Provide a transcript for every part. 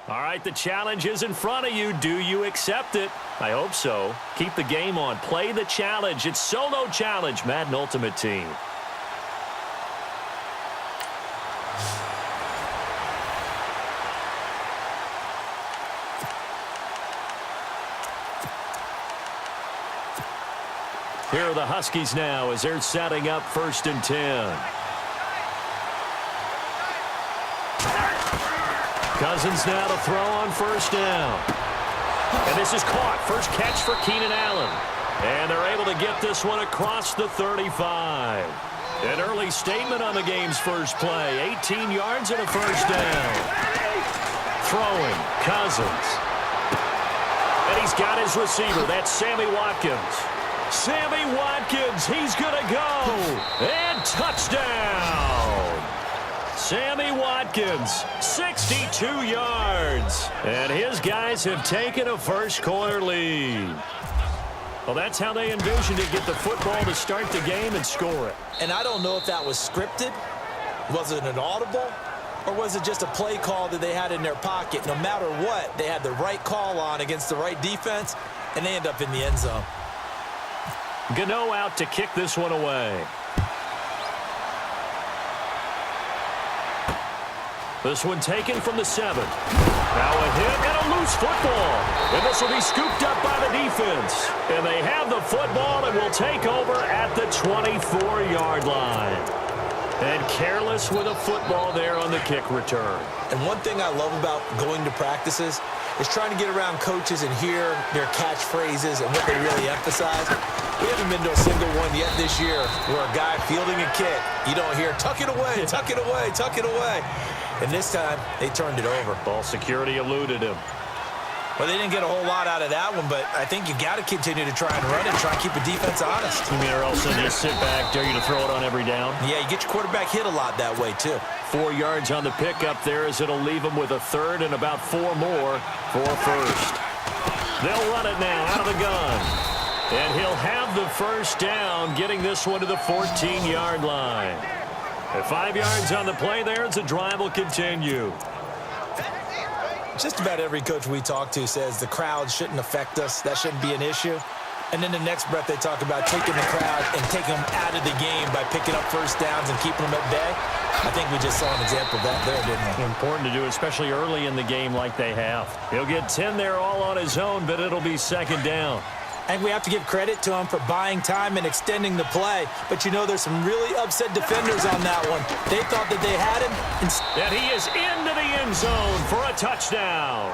All right, the challenge is in front of you. Do you accept it? I hope so. Keep the game on. Play the challenge. It's Solo Challenge, Madden Ultimate Team. Here are the Huskies now as they're setting up 1st and 10. Cousins now to throw on 1st down. And this is caught. First catch for Keenan Allen. And they're able to get this one across the 35. An early statement on the game's first play. 18 yards and a 1st down. Throwing, Cousins. And he's got his receiver. That's Sammy Watkins. Sammy Watkins, he's going to go. And touchdown. Sammy Watkins, 62 yards. And his guys have taken a first-quarter lead. Well, that's how they envisioned it. Get the football to start the game and score it. And I don't know if that was scripted. Was it an audible? Or was it just a play call that they had in their pocket? No matter what, they had the right call on against the right defense, and they end up in the end zone. Gano out to kick this one away. This one taken from the 7. Now a hit and a loose football. And this will be scooped up by the defense. And they have the football and will take over at the 24-yard line. And careless with a football there on the kick return. And one thing I love about going to practices is trying to get around coaches and hear their catchphrases and what they really emphasize. We haven't been to a single one yet this year where a guy fielding a kick, you don't hear, tuck it away, tuck it away, tuck it away. And this time, they turned it over. Ball security eluded him. Well, they didn't get a whole lot out of that one, but I think you got to continue to try and run it, try and keep the defense honest. You mean or else they just sit back, dare you to throw it on every down? Yeah, you get your quarterback hit a lot that way, too. 4 yards on the pickup there as it'll leave them with a 3rd and about 4 more for 1st. They'll run it now out of the gun. And he'll have the 1st down, getting this one to the 14-yard line. At 5 yards on the play there as the drive will continue. Just about every coach we talk to says the crowd shouldn't affect us. That shouldn't be an issue. And then the next breath they talk about taking the crowd and taking them out of the game by picking up 1st downs and keeping them at bay. I think we just saw an example of that there, didn't we? Important to do, especially early in the game like they have. He'll get 10 there all on his own, but it'll be 2nd down. I think we have to give credit to him for buying time and extending the play. But, you know, there's some really upset defenders on that one. They thought that they had him. And he is into the end zone for a touchdown.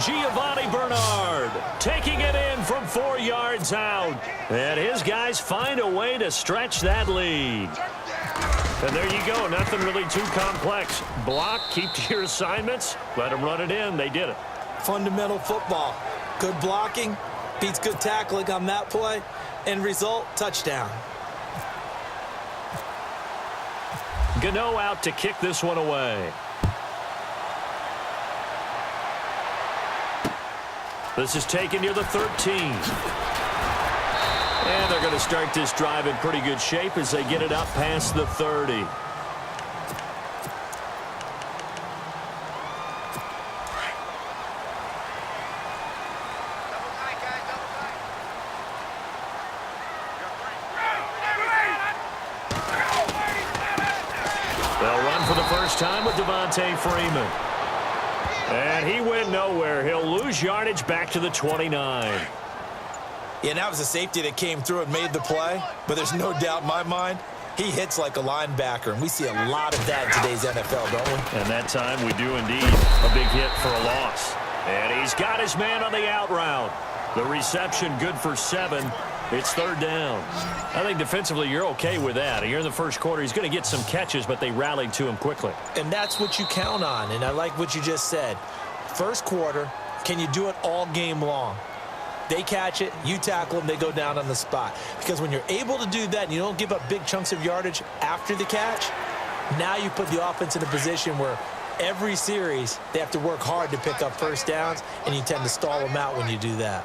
Giovanni Bernard taking it in from 4 yards out. And his guys find a way to stretch that lead. And there you go. Nothing really too complex. Block, keep to your assignments, let them run it in. They did it. Fundamental football. Good blocking. Beats good tackling on that play. End result, touchdown. Gano out to kick this one away. This is taken near the 13. And they're going to start this drive in pretty good shape as they get it up past the 30. They'll run for the first time with Devontae Freeman. And he went nowhere. He'll lose yardage back to the 29. Yeah, that was a safety that came through and made the play. But there's no doubt in my mind, he hits like a linebacker. And we see a lot of that in today's NFL, don't we? And that time we do indeed. A big hit for a loss. And he's got his man on the out route. The reception good for 7. It's 3rd down. I think defensively you're okay with that. Here in the first quarter, he's going to get some catches, but they rallied to him quickly. And that's what you count on, and I like what you just said. First quarter, can you do it all game long? They catch it, you tackle them, they go down on the spot. Because when you're able to do that and you don't give up big chunks of yardage after the catch, now you put the offense in a position where every series they have to work hard to pick up 1st downs, and you tend to stall them out when you do that.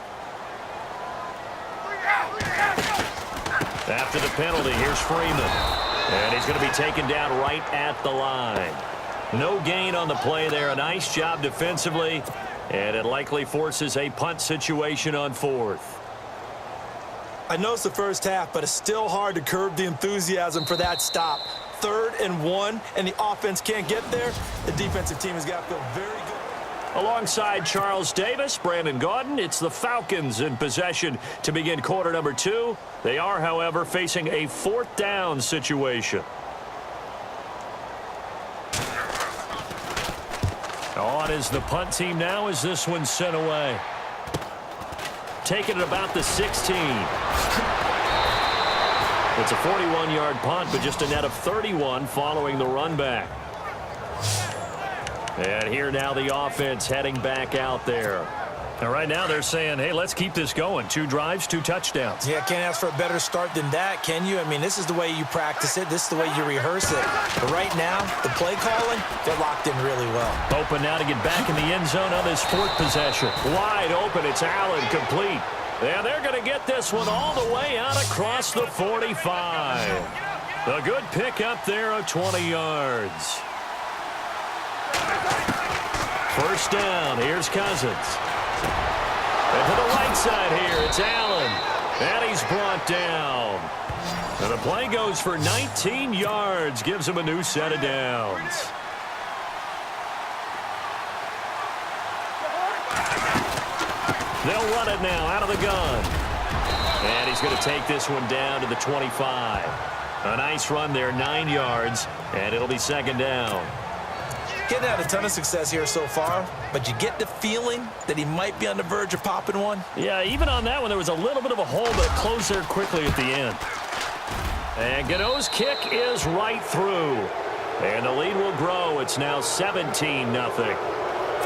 After the penalty, here's Freeman. And he's going to be taken down right at the line. No gain on the play there. A nice job defensively, and it likely forces a punt situation on 4th. I know it's the first half, but it's still hard to curb the enthusiasm for that stop. 3rd and 1, and the offense can't get there. The defensive team has got to feel very good. Alongside Charles Davis, Brandon Gaudin, it's the Falcons in possession to begin quarter number 2. They are, however, facing a 4th down situation. On is the punt team now as this one's sent away. Taking it about the 16. It's a 41-yard punt, but just a net of 31 following the run back. And here now the offense heading back out there. And right now they're saying, hey, let's keep this going. 2 drives, 2 touchdowns. Yeah, can't ask for a better start than that, can you? I mean, this is the way you practice it. This is the way you rehearse it. But right now, the play calling, they're locked in really well. Open now to get back in the end zone on this 4th possession. Wide open. It's Allen, complete. And they're going to get this one all the way out across the 45. A good pickup there of 20 yards. First down. Here's Cousins. And to the right side here, it's Allen. And he's brought down. And the play goes for 19 yards. Gives him a new set of downs. They'll run it now out of the gun. And he's going to take this one down to the 25. A nice run there, 9 yards. And it'll be 2nd down. Getting had a ton of success here so far, but you get the feeling that he might be on the verge of popping one. Yeah, even on that one, there was a little bit of a hole, but it closed there quickly at the end. And Gano's kick is right through. And the lead will grow. It's now 17-0.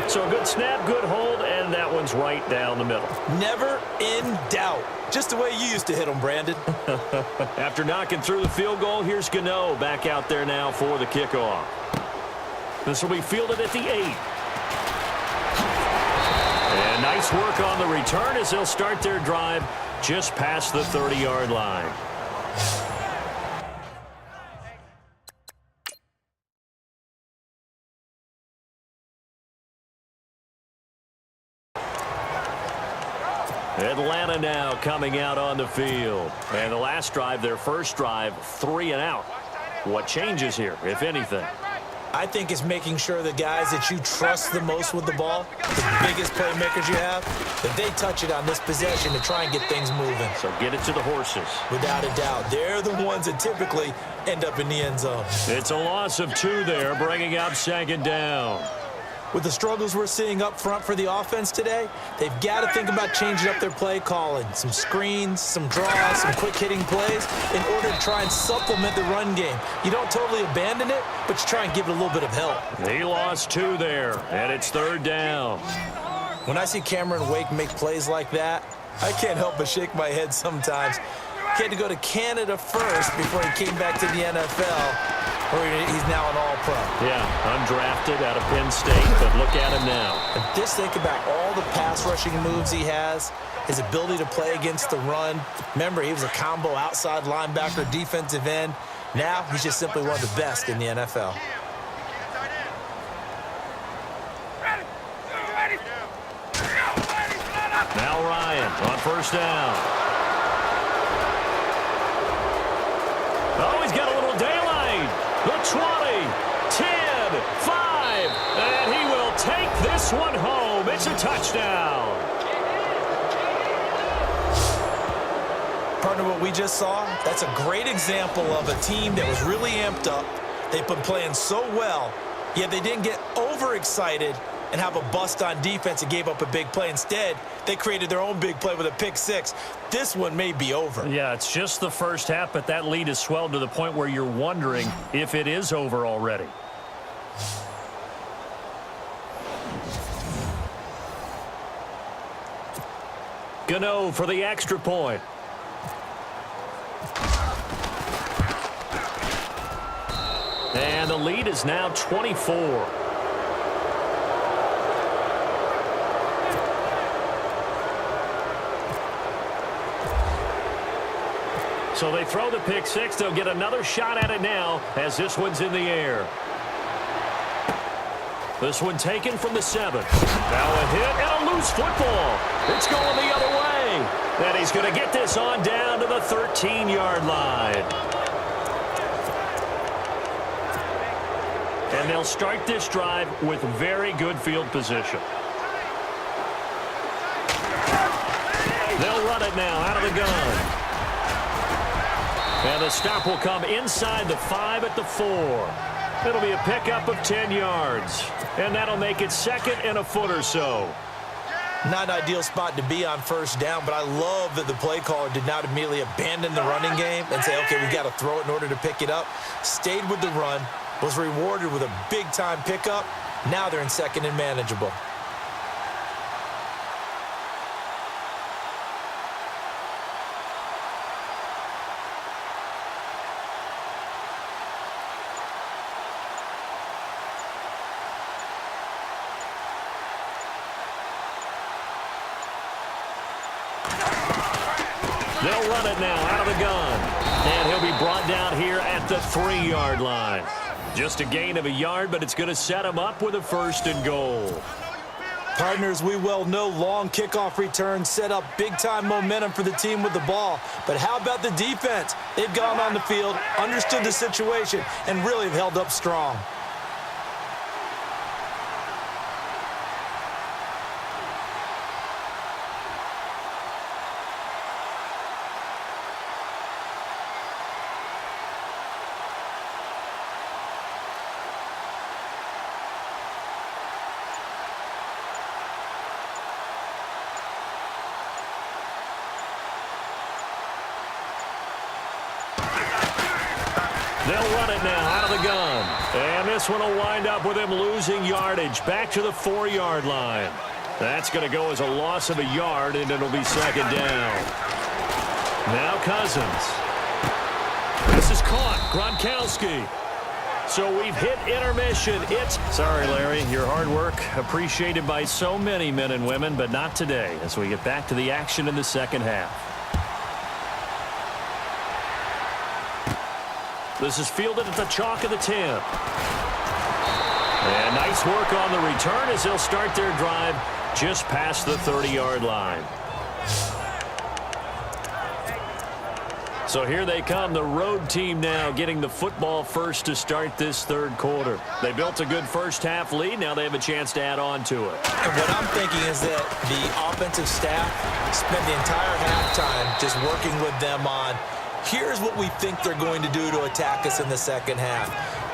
So a good snap, good hold, and that one's right down the middle. Never in doubt. Just the way you used to hit them, Brandon. After knocking through the field goal, here's Gano back out there now for the kickoff. This will be fielded at the 8. And nice work on the return as they'll start their drive just past the 30-yard line. Atlanta now coming out on the field. And the last drive, their first drive, 3 and out. What changes here, if anything? I think it's making sure the guys that you trust the most with the ball, the biggest playmakers you have, that they touch it on this possession to try and get things moving. So get it to the horses. Without a doubt. They're the ones that typically end up in the end zone. It's a loss of 2 there, bringing up 2nd down. With the struggles we're seeing up front for the offense today, they've got to think about changing up their play calling. Some screens, some draws, some quick-hitting plays in order to try and supplement the run game. You don't totally abandon it, but you try and give it a little bit of help. He lost 2 there, and it's 3rd down. When I see Cameron Wake make plays like that, I can't help but shake my head sometimes. He had to go to Canada first before he came back to the NFL. He's now an all-pro. Yeah, undrafted out of Penn State, but look at him now. And just think about all the pass-rushing moves he has, his ability to play against the run. Remember, he was a combo outside linebacker, defensive end. Now, he's just simply one of the best in the NFL. Now Ryan on first down. Oh, he's got a little daylight. The 20, 10, 5, and he will take this one home. It's a touchdown. Partner, what we just saw, that's a great example of a team that was really amped up. They've been playing so well, yet they didn't get overexcited and have a bust on defense and gave up a big play. Instead, they created their own big play with a pick 6. This one may be over. Yeah, it's just the first half, but that lead has swelled to the point where you're wondering if it is over already. Gano for the extra point. And the lead is now 24. So they throw the pick 6. They'll get another shot at it now as this one's in the air. This one taken from the 7. Now a hit and a loose football. It's going the other way. And he's going to get this on down to the 13-yard line. And they'll start this drive with very good field position. They'll run it now out of the gun. And the stop will come inside the 5 at the 4. It'll be a pickup of 10 yards. And that'll make it 2nd and a foot or so. Not an ideal spot to be on first down, but I love that the play caller did not immediately abandon the running game and say, okay, we've got to throw it in order to pick it up. Stayed with the run, was rewarded with a big-time pickup. Now they're in 2nd and manageable. They'll run it now out of the gun. And he'll be brought down here at the 3-yard line. Just a gain of a yard, but it's going to set him up with a 1st and goal. Partners, we well know long kickoff returns set up big-time momentum for the team with the ball. But how about the defense? They've gone on the field, understood the situation, and really have held up strong. They'll run it now out of the gun. And this one will wind up with him losing yardage back to the 4-yard line. That's going to go as a loss of a yard, and it'll be 2nd down. Now Cousins. This is caught. Gronkowski. So we've hit intermission. Sorry, Larry. Your hard work appreciated by so many men and women, but not today as we get back to the action in the 2nd half. This is fielded at the chalk of the 10. And nice work on the return as they'll start their drive just past the 30-yard line. So here they come, the road team now getting the football first to start this 3rd quarter. They built a good first half lead. Now they have a chance to add on to it. And what I'm thinking is that the offensive staff spent the entire halftime just working with them on, here's what we think they're going to do to attack us in the 2nd half.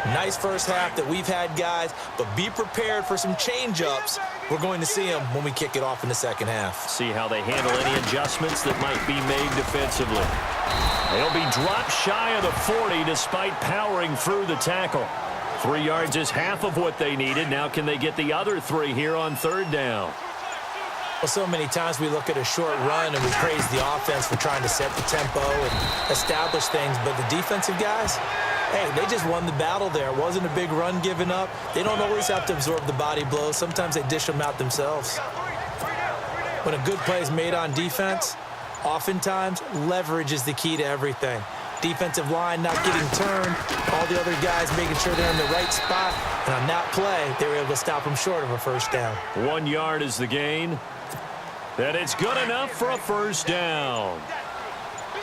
Nice first half that we've had, guys, but be prepared for some change-ups. We're going to see them when we kick it off in the 2nd half. See how they handle any adjustments that might be made defensively. They'll be dropped shy of the 40 despite powering through the tackle. 3 yards is half of what they needed. Now can they get the other 3 here on 3rd down? Well, so many times we look at a short run and we praise the offense for trying to set the tempo and establish things, but the defensive guys, hey, they just won the battle there. It wasn't a big run given up. They don't always have to absorb the body blows. Sometimes they dish them out themselves. When a good play is made on defense, oftentimes leverage is the key to everything. Defensive line not getting turned, all the other guys making sure they're in the right spot, and on that play, they were able to stop them short of a 1st down. 1 yard is the gain. And it's good enough for a 1st down.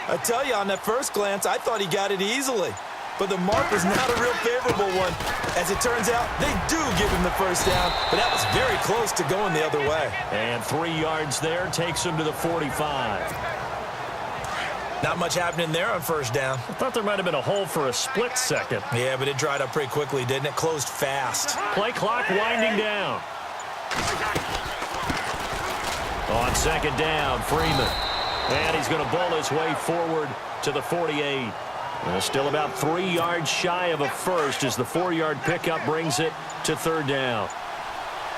I tell you, on that first glance, I thought he got it easily. But the mark was not a real favorable one. As it turns out, they do give him the 1st down, but that was very close to going the other way. And 3 yards there takes him to the 45. Not much happening there on 1st down. I thought there might have been a hole for a split second. Yeah, but it dried up pretty quickly, didn't it? Closed fast. Play clock winding down. On 2nd down, Freeman. And he's going to bowl his way forward to the 48. Still about 3 yards shy of a 1st as the 4-yard pickup brings it to 3rd down.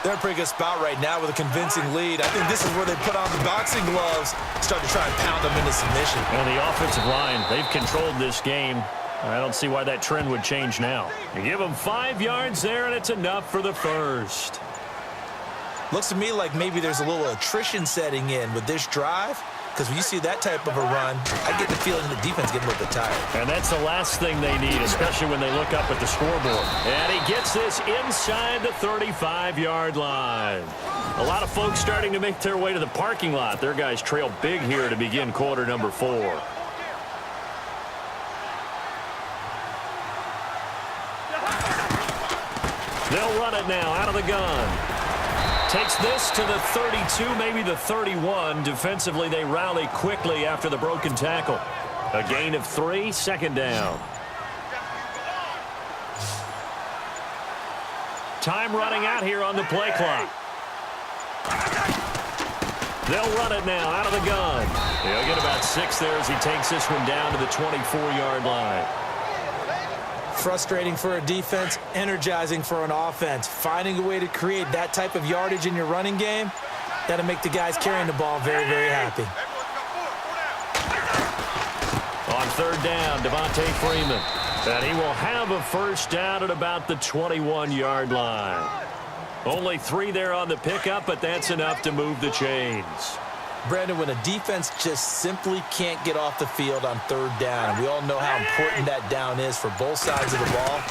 They're in a pretty good spot right now with a convincing lead. I think this is where they put on the boxing gloves, start to try and pound them into submission. And the offensive line, they've controlled this game. I don't see why that trend would change now. You give them 5 yards there, and it's enough for the 1st. Looks to me like maybe there's a little attrition setting in with this drive. because when you see that type of a run, I get the feeling the defense getting a little bit tired. And that's the last thing they need, especially when they look up at the scoreboard. And he gets this inside the 35-yard line. A lot of folks starting to make their way to the parking lot. Their guys trail big here to begin quarter number 4. They'll run it now out of the gun. Takes this to the 32, maybe the 31. Defensively, they rally quickly after the broken tackle. A gain of 3, second down. Time running out here on the play clock. They'll run it now out of the gun. He'll get about 6 there as he takes this one down to the 24-yard line. Frustrating for a defense, energizing for an offense. Finding a way to create that type of yardage in your running game, that'll make the guys carrying the ball very, very happy. On third down, Devontae Freeman. And he will have a first down at about the 21-yard line. Only 3 there on the pickup, but that's enough to move the chains. Brandon, when a defense just simply can't get off the field on third down, and we all know how important that down is for both sides of the ball,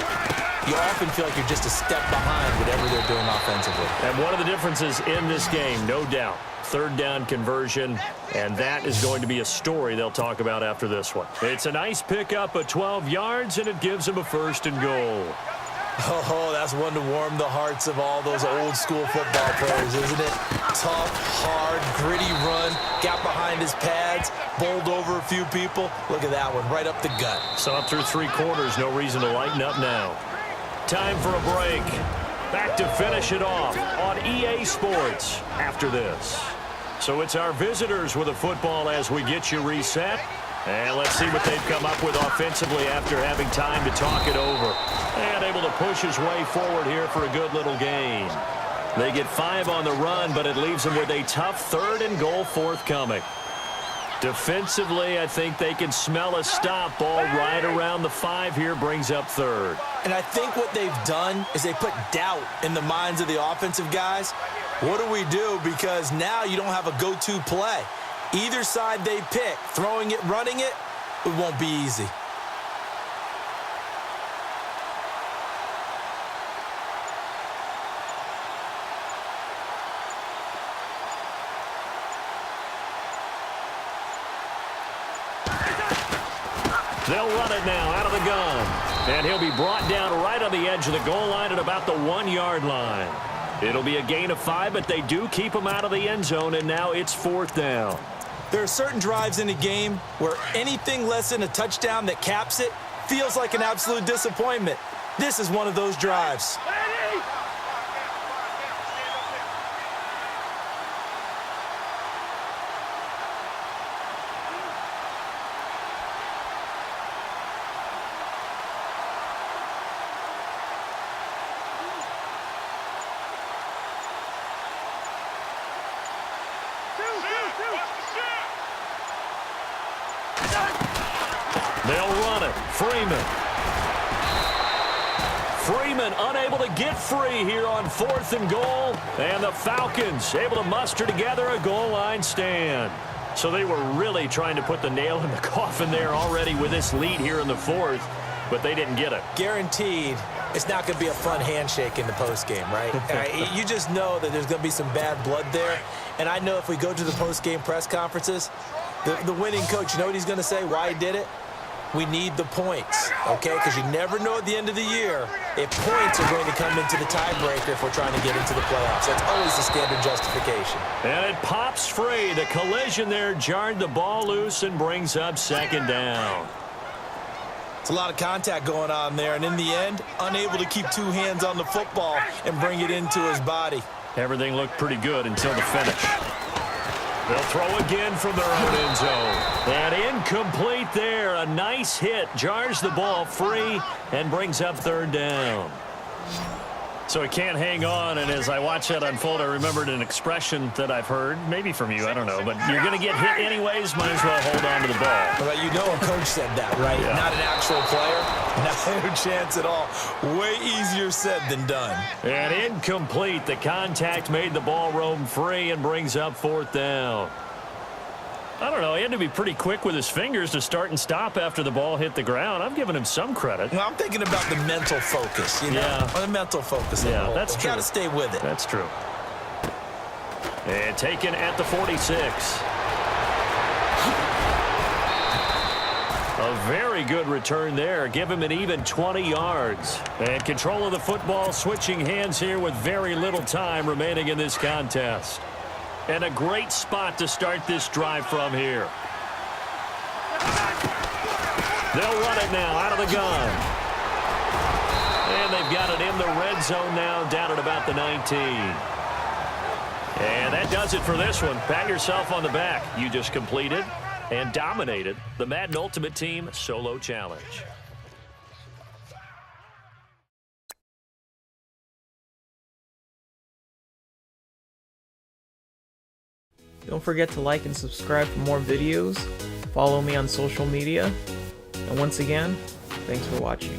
you often feel like you're just a step behind whatever they're doing offensively. And one of the differences in this game, no doubt, third down conversion, and that is going to be a story they'll talk about after this one. It's a nice pickup of 12 yards, and it gives them a first and goal. Oh, that's one to warm the hearts of all those old-school football players, isn't it? Tough, hard, gritty run, got behind his pads, bowled over a few people. Look at that one, right up the gut. So up through 3 quarters, no reason to lighten up now. Time for a break. Back to finish it off on EA Sports after this. So it's our visitors with a football as we get you reset. And let's see what they've come up with offensively after having time to talk it over. And able to push his way forward here for a good little gain. They get 5 on the run, but it leaves them with a tough third and goal forthcoming. Defensively, I think they can smell a stop. Ball right around the 5 here, brings up third. And I think what they've done is they put doubt in the minds of the offensive guys. What do we do? Because now you don't have a go-to play. Either side they pick, throwing it, running it, it won't be easy. They'll run it now out of the gun. And he'll be brought down right on the edge of the goal line at about the 1-yard line. It'll be a gain of 5, but they do keep him out of the end zone, and now it's 4th down. There are certain drives in a game where anything less than a touchdown that caps it feels like an absolute disappointment. This is one of those drives. They'll run it. Freeman unable to get free here on 4th and goal. And the Falcons able to muster together a goal line stand. So they were really trying to put the nail in the coffin there already with this lead here in the 4th. But they didn't get it. Guaranteed it's not going to be a fun handshake in the postgame, right? You just know that there's going to be some bad blood there. And I know if we go to the postgame press conferences, the winning coach, you know what he's going to say, why he did it? We need the points, okay? Because you never know at the end of the year if points are going to come into the tiebreaker if we're trying to get into the playoffs. That's always the standard justification. And it pops free. The collision there jarred the ball loose and brings up 2nd down. It's a lot of contact going on there, and in the end, unable to keep 2 hands on the football and bring it into his body. Everything looked pretty good until the finish. They'll throw again from their own end zone. And incomplete there. A nice hit. Jars the ball free and brings up 3rd down. So he can't hang on, and as I watch that unfold, I remembered an expression that I've heard, maybe from you, I don't know, but you're going to get hit anyways, might as well hold on to the ball. Well, you know a coach said that, right? Yeah. Not an actual player. No chance at all. Way easier said than done. And incomplete. The contact made the ball roam free and brings up 4th down. I don't know. He had to be pretty quick with his fingers to start and stop after the ball hit the ground. I'm giving him some credit. Well, I'm thinking about the mental focus, you know? Yeah. The mental focus. Yeah, that's true. Got to stay with it. That's true. And taken at the 46. A very good return there. Give him an even 20 yards. And control of the football switching hands here with very little time remaining in this contest. And a great spot to start this drive from here. They'll run it now out of the gun. And they've got it in the red zone now, down at about the 19. And that does it for this one. Pat yourself on the back. You just completed and dominated the Madden Ultimate Team Solo Challenge. Don't forget to like and subscribe for more videos. Follow me on social media. And once again, thanks for watching.